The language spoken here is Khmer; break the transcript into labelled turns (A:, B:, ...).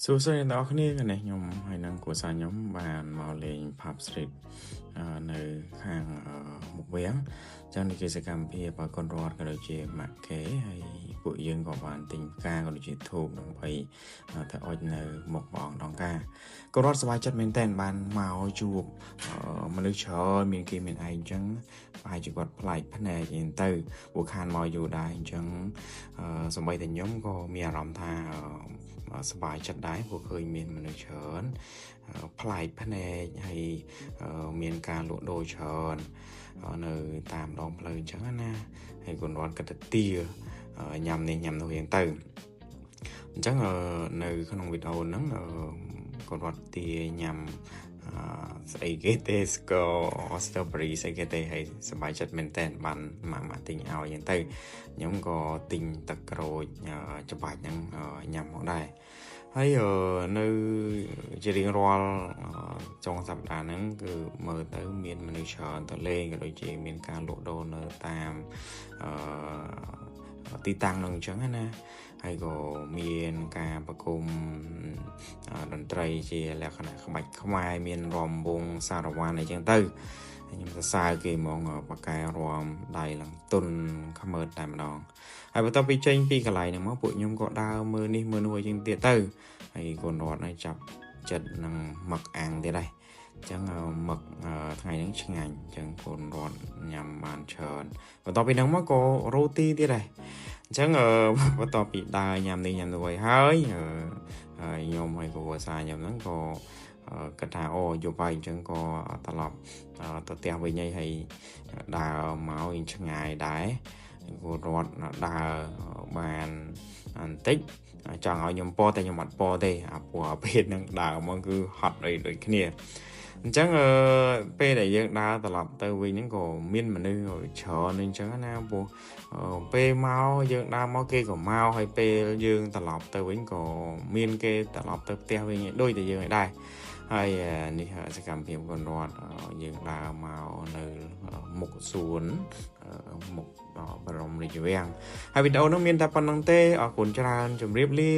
A: សួស្តីអ្នកនរគ្នានេះខ្ញុំហើយនឹងគ្រួសារខ្ញុំបានមកលេង Pub Street នៅខាងមុខវាំងចឹងនេះគឺសកម្មភាពកូនរត់ក៏ដូចជាម៉ាក់គេហើយពួកយើងក៏បានទិញផ្កាក៏ដូចជាធូបដើម្បីទៅអុជនៅមុខព្រះអង្គដងការកូនរត់សប្បាយចិត្តមែនតើបានមកជួបមនុស្សច្រើនមានគេមានឯងចឹងប្រហែលជាគាត់ប្លែកភ្នែកអីទៅពួកខានមកយូរដែរអញ្ចឹងសម្បីតែខ្ញុំក៏មានអារម្មណ៍ថាសប្បាយចិត្តដែរព្រោះឃើញមានមនុស្សច្រើនប្លែកភ្នែកហើយមានការលក់ដូរច្រើននៅតាមដងផ្លូវអញ្ចឹងណាហើយកូនរត់ក៏ទៅទាញ៉ាំនេះញ៉ាំនោះយ៉ាងទៅអញ្ចឹងនៅក្នុងវីដេអូហ្នឹងកូនរត់ទាញ៉ាំស្អីគេទេស្ករ strawberry ស្អីគេទេហើយសប្បាយចិត្តមែនតើបានម៉ាក់ទិញឲ្យយ៉ាងទៅខ្ញុំក៏ទិញទឹកក្រូចច្បាច់ហ្នឹងញ៉ាំមកដែរហើយនៅជារៀងរាល់ចុងសប្តាហ៍ហ្នឹងគឺមើលទៅមានមនុស្សច្រើនទៅលេងក៏ដូចជាមានការលក់ដូរនៅតាមទីតាំងហ្នឹងអញ្ចឹងណាហើយក៏មានការប្រគំតន្ត្រីជាលក្ខណៈក្បាច់ខ្មែរមានរំវងសារ៉ាវ៉ាន់អីចឹងទៅខ្ញុំសរសើរគេហ្មងបកកែរំដៃឡើងទុនខ្មើតែម្ដងហើយបន្ទាប់ពីចេញពីកន្លែងហ្នឹងមកពួកខ្ញុំក៏ដើរមើលនេះមើលនោះអីចឹងទៀតទៅហើយកូនរត់នេះចាប់ចិត្តនឹងមឹកអាំងទៀតដែរអញ្ចឹងមឹកថ្ងៃហ្នឹងឆ្ងាញ់អញ្ចឹងកូនរត់ញ៉ាំបានច្រើនបន្ទាប់ពីហ្នឹងមកក៏រ៉ូទីទៀតដែរអញ្ចឹងបន្ទាប់ពីដើរញ៉ាំនេះញ៉ាំនោះហើយខ្ញុំហើយគ្រួសារខ្ញុំហ្នឹងក៏គាត់ថាអូយប់ហើយអញ្ចឹងក៏ត្រឡប់ទៅផ្ទះវិញហើយដើរមកវិញឆ្ងាយដែរគួររត់ដើរបានបន្តិចចង់ឲ្យខ្ញុំពតែខ្ញុំអត់ពទេព្រោះពេលហ្នឹងដើរមកគឺហត់អីដូចគ្នាអញ្ចឹងពេលដែលយើងដើរត្រឡប់ទៅវិញហ្នឹងក៏មានមនុស្សច្រើនអញ្ចឹងណាព្រោះពេលមកយើងដើរមកគេក៏មកហើយពេលយើងត្រឡប់ទៅវិញក៏មានគេត្រឡប់ទៅផ្ទះវិញដូចតែយើងឯដែរហើយនេះសកម្មភាពកូនរត់យើងដើរមកនៅមុខសួនមុខបរមរាជវាំងហើយវីដេអូនោះមានតែប៉ុណ្្នឹងទេអរគុណច្រើនជម្រាបលា